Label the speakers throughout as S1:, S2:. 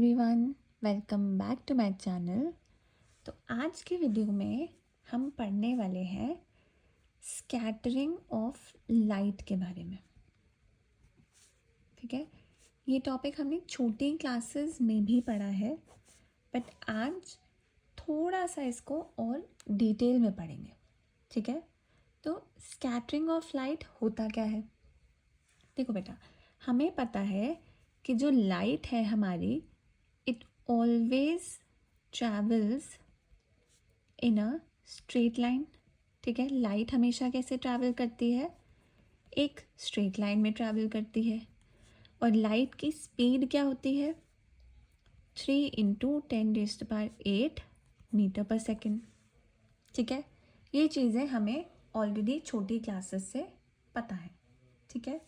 S1: Everyone, welcome back to my channel. तो आज के वीडियो में हम पढ़ने वाले हैं स्कैटरिंग ऑफ लाइट के बारे में। ठीक है, ये टॉपिक हमने छोटी क्लासेस में भी पढ़ा है, बट आज थोड़ा सा इसको और डिटेल में पढ़ेंगे। ठीक है, तो स्कैटरिंग ऑफ लाइट होता क्या है? देखो बेटा, हमें पता है कि जो लाइट है हमारी, it always travels in a straight line. ठीक है, लाइट हमेशा कैसे ट्रैवल करती है? एक स्ट्रेट लाइन में ट्रैवल करती है। और लाइट की स्पीड क्या होती है? 3 × 10⁸ मीटर पर सेकेंड। ठीक है, ये चीज़ें हमें ऑलरेडी छोटी क्लासेस से पता है। ठीक है,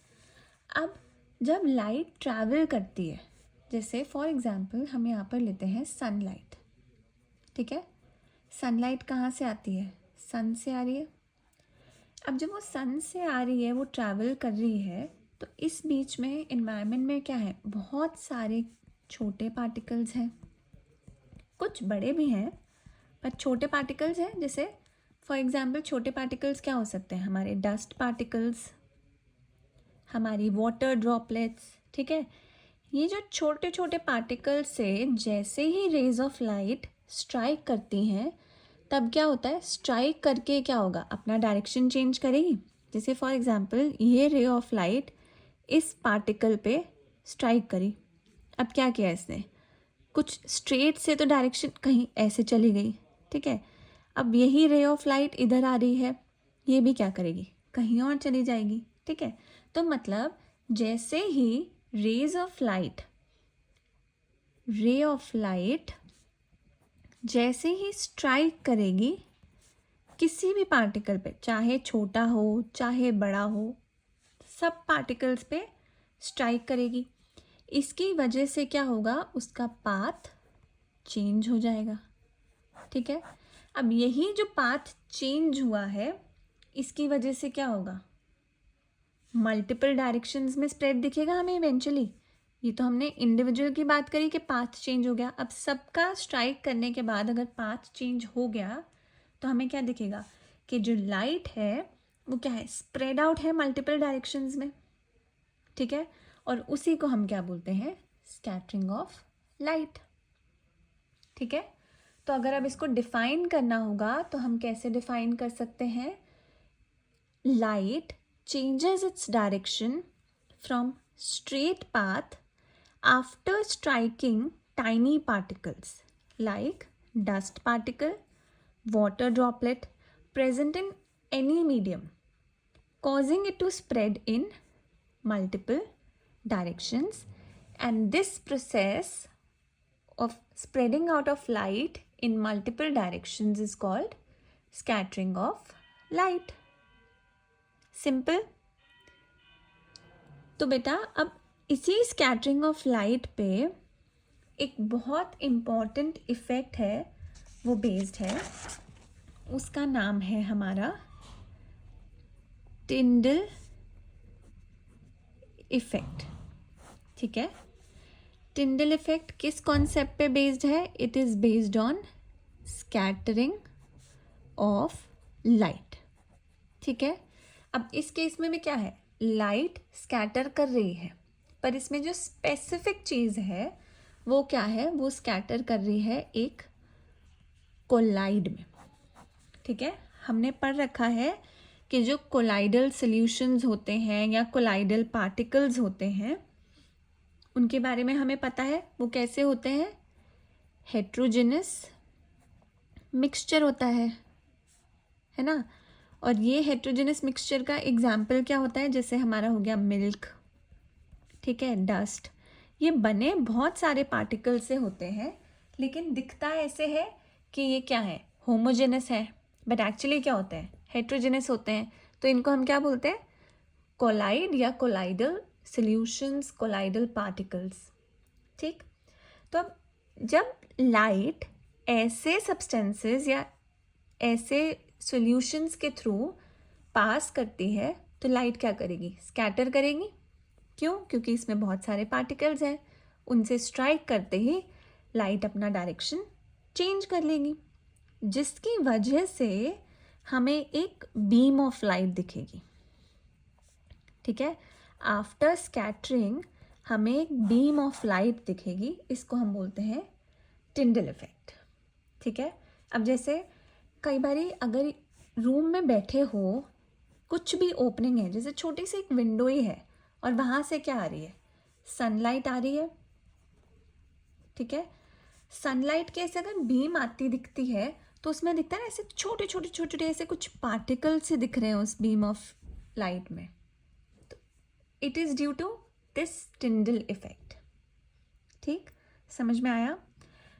S1: अब जब लाइट ट्रैवल करती है, जैसे फॉर एग्जांपल हम यहाँ पर लेते हैं सनलाइट। ठीक है, सनलाइट कहाँ से आती है? सन से आ रही है। अब जब वो सन से आ रही है, वो ट्रैवल कर रही है, तो इस बीच में एनवायरनमेंट में क्या है? बहुत सारे छोटे पार्टिकल्स हैं, कुछ बड़े भी हैं, पर छोटे पार्टिकल्स हैं। जैसे फॉर एग्जांपल छोटे पार्टिकल्स क्या हो सकते हैं? हमारे डस्ट पार्टिकल्स, हमारी वाटर ड्रॉपलेट्स। ठीक है, ये जो छोटे छोटे पार्टिकल्स से जैसे ही रेज ऑफ लाइट स्ट्राइक करती हैं, तब क्या होता है? स्ट्राइक करके क्या होगा? अपना डायरेक्शन चेंज करेगी। जैसे फॉर एग्जांपल ये रे ऑफ लाइट इस पार्टिकल पे स्ट्राइक करी। अब क्या किया इसने? कुछ स्ट्रेट से तो डायरेक्शन कहीं ऐसे चली गई। ठीक है, अब यही रे ऑफ लाइट इधर आ रही है, ये भी क्या करेगी? कहीं और चली जाएगी। ठीक है, तो मतलब जैसे ही रे ऑफ लाइट जैसे ही स्ट्राइक करेगी किसी भी पार्टिकल पे, चाहे छोटा हो चाहे बड़ा हो, सब पार्टिकल्स पे स्ट्राइक करेगी। इसकी वजह से क्या होगा? उसका पाथ चेंज हो जाएगा। ठीक है, अब यही जो पाथ चेंज हुआ है, इसकी वजह से क्या होगा? मल्टीपल डायरेक्शंस में स्प्रेड दिखेगा हमें इवेंचुअली। ये तो हमने इंडिविजुअल की बात करी कि पाथ चेंज हो गया। अब सबका स्ट्राइक करने के बाद अगर पाथ चेंज हो गया, तो हमें क्या दिखेगा? कि जो लाइट है वो क्या है? स्प्रेड आउट है मल्टीपल डायरेक्शंस में। ठीक है, और उसी को हम क्या बोलते हैं? Scattering of light. ठीक है, तो अगर अब इसको डिफाइन करना होगा तो हम कैसे डिफाइन कर सकते हैं? Light changes its direction from straight path after striking tiny particles like dust particle, water droplet present in any medium, causing it to spread in multiple directions. And this process of spreading out of light in multiple directions is called scattering of light. Simple. तो बेटा, अब इसी scattering of light पे एक बहुत important effect है, वो based है, उसका नाम है हमारा टिंडल इफ़ेक्ट। ठीक है, टिंडल इफ़ेक्ट किस कॉन्सेप्ट पे बेस्ड है? It is based on scattering of light. ठीक है, अब इस केस में भी क्या है? लाइट स्कैटर कर रही है, पर इसमें जो स्पेसिफिक चीज़ है वो क्या है? वो स्कैटर कर रही है एक कोलाइड में। ठीक है, हमने पढ़ रखा है कि जो कोलाइडल सॉल्यूशंस होते हैं या कोलाइडल पार्टिकल्स होते हैं, उनके बारे में हमें पता है। वो कैसे होते हैं? हेट्रोजेनस मिक्सचर होता है ना। और ये हेट्रोजेनस मिक्सचर का एग्जाम्पल क्या होता है? जैसे हमारा हो गया मिल्क, ठीक है, डस्ट। ये बने बहुत सारे पार्टिकल से होते हैं, लेकिन दिखता ऐसे है कि ये क्या है? होमोजेनस है, बट एक्चुअली क्या होते हैं? हेट्रोजेनस होते हैं। तो इनको हम क्या बोलते हैं? कोलाइड या कोलाइडल सॉल्यूशंस, कोलाइडल पार्टिकल्स। ठीक, तो अब जब लाइट ऐसे सब्सटेंसेस या ऐसे सॉल्यूशंस के थ्रू पास करती है, तो लाइट क्या करेगी? स्कैटर करेगी। क्यों? क्योंकि इसमें बहुत सारे पार्टिकल्स हैं उनसे स्ट्राइक करते ही लाइट अपना डायरेक्शन चेंज कर लेगी, जिसकी वजह से हमें एक बीम ऑफ लाइट दिखेगी। ठीक है, आफ्टर स्कैटरिंग हमें एक बीम ऑफ लाइट दिखेगी, इसको हम बोलते हैं टिंडल इफेक्ट। ठीक है, अब जैसे कई बारी अगर रूम में बैठे हो, कुछ भी ओपनिंग है, जैसे छोटी सी एक विंडो ही है और वहाँ से क्या आ रही है, सनलाइट आ रही है। ठीक है, सनलाइट के ऐसे अगर बीम आती दिखती है तो उसमें दिखता है ना ऐसे छोटे छोटे छोटे छोटे ऐसे कुछ पार्टिकल से दिख रहे हैं उस बीम ऑफ लाइट में, तो it is due to this Tyndall effect. ठीक, समझ में आया?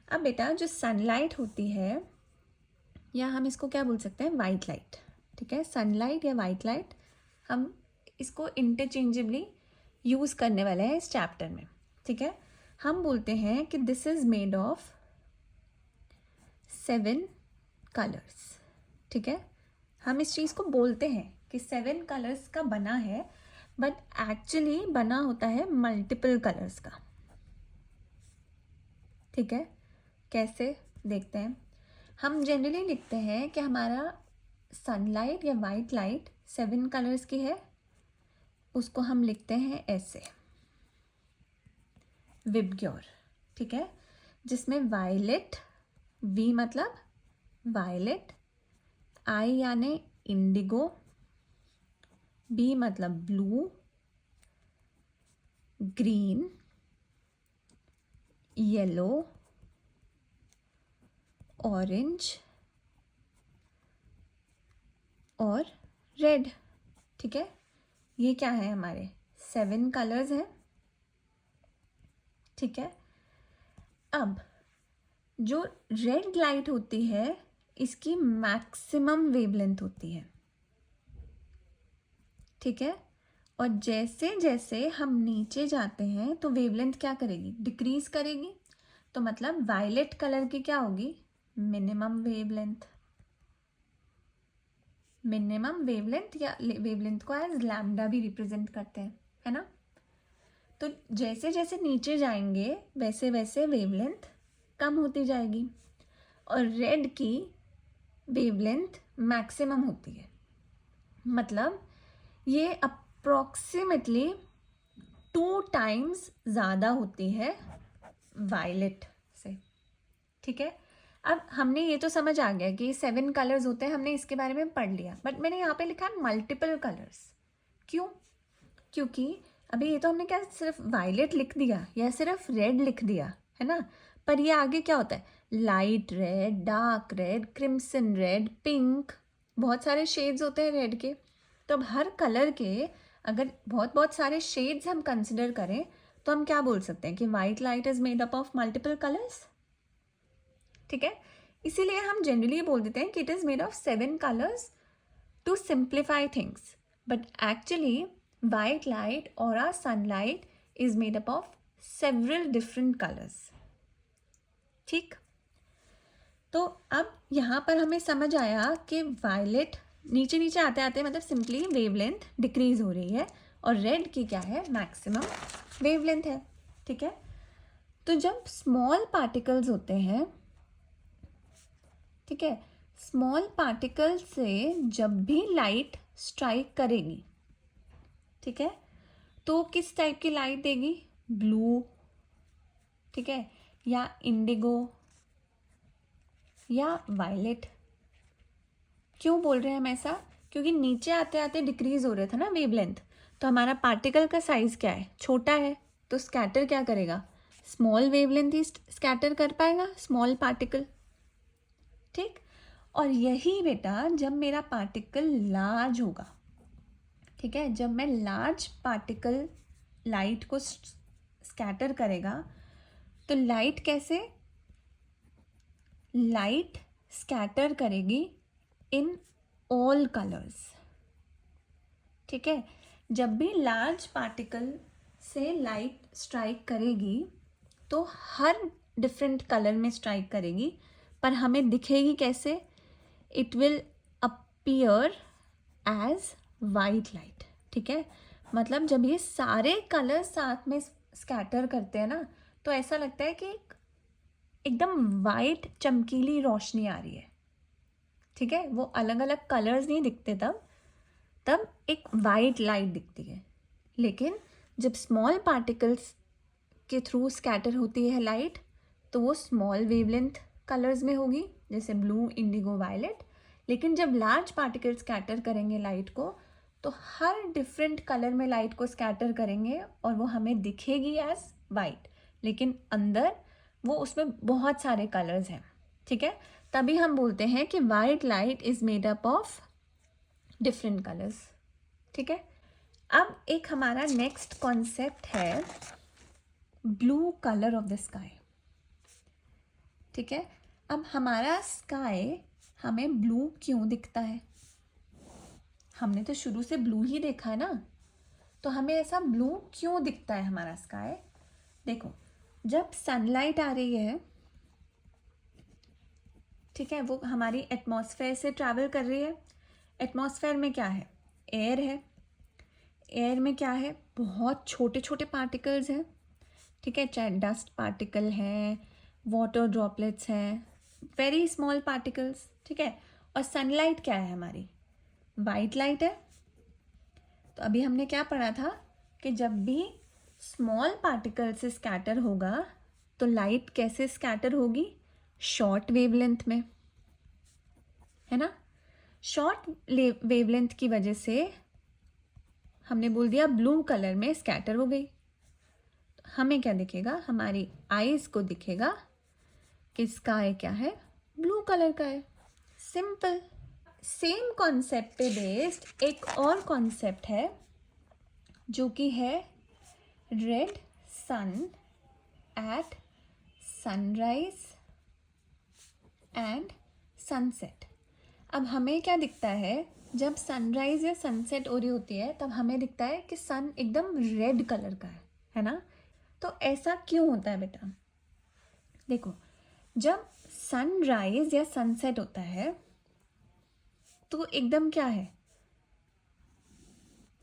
S1: अब बेटा जो सनलाइट होती है, या हम इसको क्या बोल सकते हैं, वाइट लाइट। ठीक है, सनलाइट या वाइट लाइट, हम इसको इंटरचेंजेबली यूज़ करने वाले हैं इस चैप्टर में। ठीक है, हम बोलते हैं कि this is made of 7 colours. ठीक है, हम इस चीज़ को बोलते हैं कि 7 कलर्स का बना है, बट एक्चुअली बना होता है मल्टीपल कलर्स का। ठीक है, कैसे देखते हैं? हम जनरली लिखते हैं कि हमारा सनलाइट या वाइट लाइट 7 कलर्स की है, उसको हम लिखते हैं ऐसे, विबग्योर। ठीक है, जिसमें वायलेट, वी मतलब वायलेट, आई यानी इंडिगो, बी मतलब ब्लू, ग्रीन, येलो, ऑरेंज और रेड। ठीक है, ये क्या है, हमारे 7 कलर्स हैं। ठीक है, अब जो रेड लाइट होती है इसकी मैक्सिमम वेवलेंथ होती है। ठीक है, और जैसे जैसे हम नीचे जाते हैं तो वेवलेंथ क्या करेगी, डिक्रीज करेगी। तो मतलब वायलेट कलर की क्या होगी, मिनिमम वेवलेंथ। मिनिमम वेवलेंथ या वेवलेंथ को एज लैम्डा भी रिप्रेजेंट करते हैं, है ना। तो जैसे जैसे नीचे जाएंगे वैसे वैसे वेवलेंथ कम होती जाएगी, और रेड की वेवलेंथ मैक्सिमम होती है। मतलब ये अप्रॉक्सीमेटली 2 टाइम्स ज़्यादा होती है वायलेट से। ठीक है, अब हमने ये तो समझ आ गया कि 7 कलर्स होते हैं, हमने इसके बारे में पढ़ लिया, बट मैंने यहाँ पे लिखा है मल्टीपल कलर्स। क्यों? क्योंकि अभी ये तो हमने क्या सिर्फ वायलेट लिख दिया या सिर्फ रेड लिख दिया, है ना, पर ये आगे क्या होता है, light red, dark red, crimson red, pink, बहुत सारे शेड्स होते हैं रेड के। तो अब हर कलर के अगर बहुत बहुत सारे शेड्स हम कंसिडर करें तो हम क्या बोल सकते हैं कि white light is made up of multiple colours. ठीक है, इसीलिए हम जनरली बोल देते हैं कि it is made of 7 colours to simplify things, but actually white light और our sunlight is made up of several different colours. ठीक, तो अब यहाँ पर हमें समझ आया कि वायलेट नीचे नीचे आते आते मतलब सिंपली वेवलेंथ डिक्रीज हो रही है, और रेड की क्या है, मैक्सिमम वेवलेंथ है। ठीक है, तो जब स्मॉल पार्टिकल्स होते हैं, ठीक है, स्मॉल पार्टिकल से जब भी लाइट स्ट्राइक करेगी, ठीक है, तो किस टाइप की लाइट देगी, ब्लू, ठीक है, या इंडिगो या वायलेट। क्यों बोल रहे हैं हम ऐसा, क्योंकि नीचे आते आते डिक्रीज हो रहा था ना वेवलेंथ, तो हमारा पार्टिकल का साइज क्या है, छोटा है, तो स्कैटर क्या करेगा, स्मॉल वेवलेंथ ही स्कैटर कर पाएगा, स्मॉल पार्टिकल। ठीक, और यही बेटा जब मेरा पार्टिकल लार्ज होगा, ठीक है, जब मैं लार्ज पार्टिकल लाइट को स्कैटर करेगा, तो लाइट कैसे, लाइट स्कैटर करेगी इन ऑल कलर्स। ठीक है, जब भी लार्ज पार्टिकल से लाइट स्ट्राइक करेगी तो हर डिफरेंट कलर में स्ट्राइक करेगी, पर हमें दिखेगी कैसे, it will appear as white light. ठीक है, मतलब जब ये सारे कलर साथ में स्कैटर करते हैं ना, तो ऐसा लगता है कि एकदम वाइट चमकीली रोशनी आ रही है, ठीक है। वो अलग अलग कलर्स नहीं दिखते तब एक वाइट लाइट दिखती है। लेकिन जब स्मॉल पार्टिकल्स के थ्रू स्कैटर होती है लाइट, तो वो स्मॉल वेवलेंथ कलर्स में होगी, जैसे ब्लू, इंडिगो, वायलेट। लेकिन जब लार्ज पार्टिकल्स स्कैटर करेंगे लाइट को, तो हर डिफरेंट कलर में लाइट को स्कैटर करेंगे और वो हमें दिखेगी एज वाइट, लेकिन अंदर वो उसमें बहुत सारे कलर्स हैं, ठीक है। तभी हम बोलते हैं कि white light is made up of different colours, ठीक है। अब एक हमारा नेक्स्ट कॉन्सेप्ट है blue colour of the sky, ठीक है। अब हमारा स्काई हमें ब्लू क्यों दिखता है? हमने तो शुरू से ब्लू ही देखा है ना, तो हमें ऐसा ब्लू क्यों दिखता है हमारा स्काई? देखो, जब सनलाइट आ रही है, ठीक है, वो हमारी एटमॉस्फेयर से ट्रैवल कर रही है। एटमॉस्फेयर में क्या है? एयर है। एयर में क्या है? बहुत छोटे छोटे पार्टिकल्स हैं, ठीक है, चाहे डस्ट पार्टिकल है, वाटर ड्रॉपलेट्स हैं, वेरी स्मॉल पार्टिकल्स, ठीक है। और सनलाइट क्या है हमारी? वाइट लाइट है। तो अभी हमने क्या पढ़ा था कि जब भी स्मॉल पार्टिकल से स्कैटर होगा तो लाइट कैसे स्कैटर होगी? शॉर्ट वेवलेंथ में, है ना। शॉर्ट वेवलेंथ की वजह से हमने बोल दिया ब्लू कलर में स्कैटर हो गई। तो हमें क्या दिखेगा? हमारी आईज को दिखेगा कि स्काई क्या है? ब्लू कलर का है। सिंपल। सेम कॉन्सेप्ट पे बेस्ड एक और कॉन्सेप्ट है जो कि है red sun at sunrise and sunset. अब हमें क्या दिखता है? जब सनराइज या सनसेट हो रही होती है तब हमें दिखता है कि सन एकदम रेड कलर का है ना। तो ऐसा क्यों होता है बेटा? देखो, जब सनराइज या सनसेट होता है तो एकदम क्या है,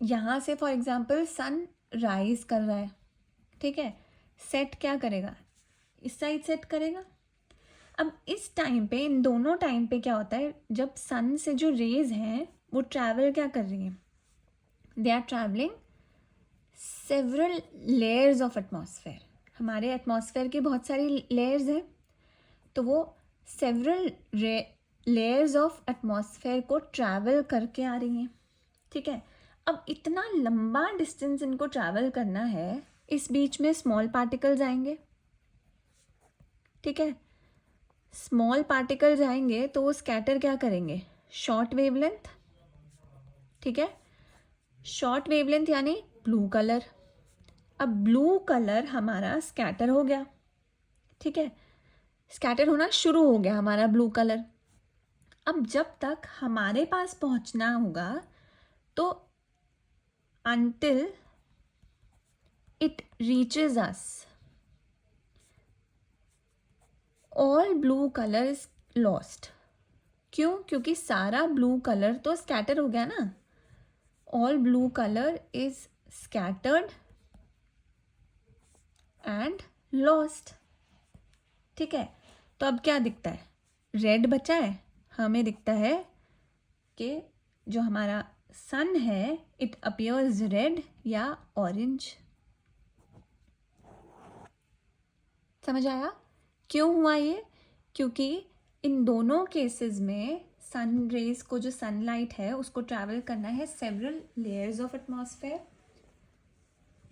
S1: यहाँ से फॉर एग्जाम्पल सन राइज कर रहा है, ठीक है, सेट क्या करेगा? इस साइड सेट करेगा। अब इस टाइम पे, इन दोनों टाइम पे क्या होता है, जब सन से जो रेज हैं वो ट्रैवल क्या कर रही हैं? They are travelling several layers of atmosphere. हमारे एटमॉस्फेयर की बहुत सारी लेयर्स हैं, तो वो सेवरल लेयर्स ऑफ एटमॉस्फेयर को ट्रैवल करके आ रही हैं, ठीक है। अब इतना लंबा डिस्टेंस इनको ट्रैवल करना है, इस बीच में स्मॉल पार्टिकल्स आएंगे, ठीक है। स्मॉल पार्टिकल्स आएंगे तो वो स्कैटर क्या करेंगे? शॉर्ट वेवलेंथ, ठीक है। शॉर्ट वेवलेंथ यानी ब्लू कलर। अब ब्लू कलर हमारा स्कैटर हो गया, ठीक है, स्कैटर होना शुरू हो गया हमारा ब्लू कलर। अब जब तक हमारे पास पहुंचना होगा तो until it reaches us, all blue color is lost। क्यों? क्योंकि सारा ब्लू कलर तो स्कैटर हो गया ना। all blue color is scattered and lost, ठीक है। तो अब क्या दिखता है? रेड बचा है। हमें दिखता है कि जो हमारा सन है इट अपीयर्स रेड या ऑरेंज। समझ आया क्यों हुआ ये? क्योंकि इन दोनों केसेस में सन रेज को, जो सनलाइट है उसको ट्रैवल करना है सेवरल लेयर्स ऑफ एटमॉस्फेयर।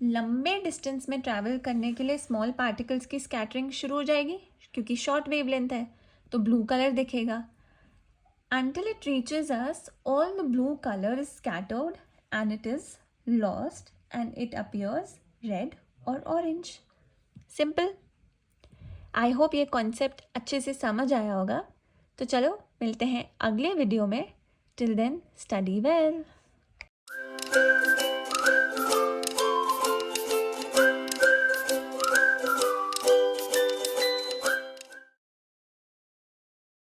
S1: लंबे डिस्टेंस में ट्रैवल करने के लिए स्मॉल पार्टिकल्स की स्कैटरिंग शुरू हो जाएगी, क्योंकि शॉर्ट वेवलेंथ है तो ब्लू कलर दिखेगा। Until it reaches us, all the blue color is scattered and it is lost and it appears red or orange. Simple. I hope ये कॉन्सेप्ट अच्छे से समझ आया होगा। तो चलो मिलते हैं अगले वीडियो में। Till then, study well.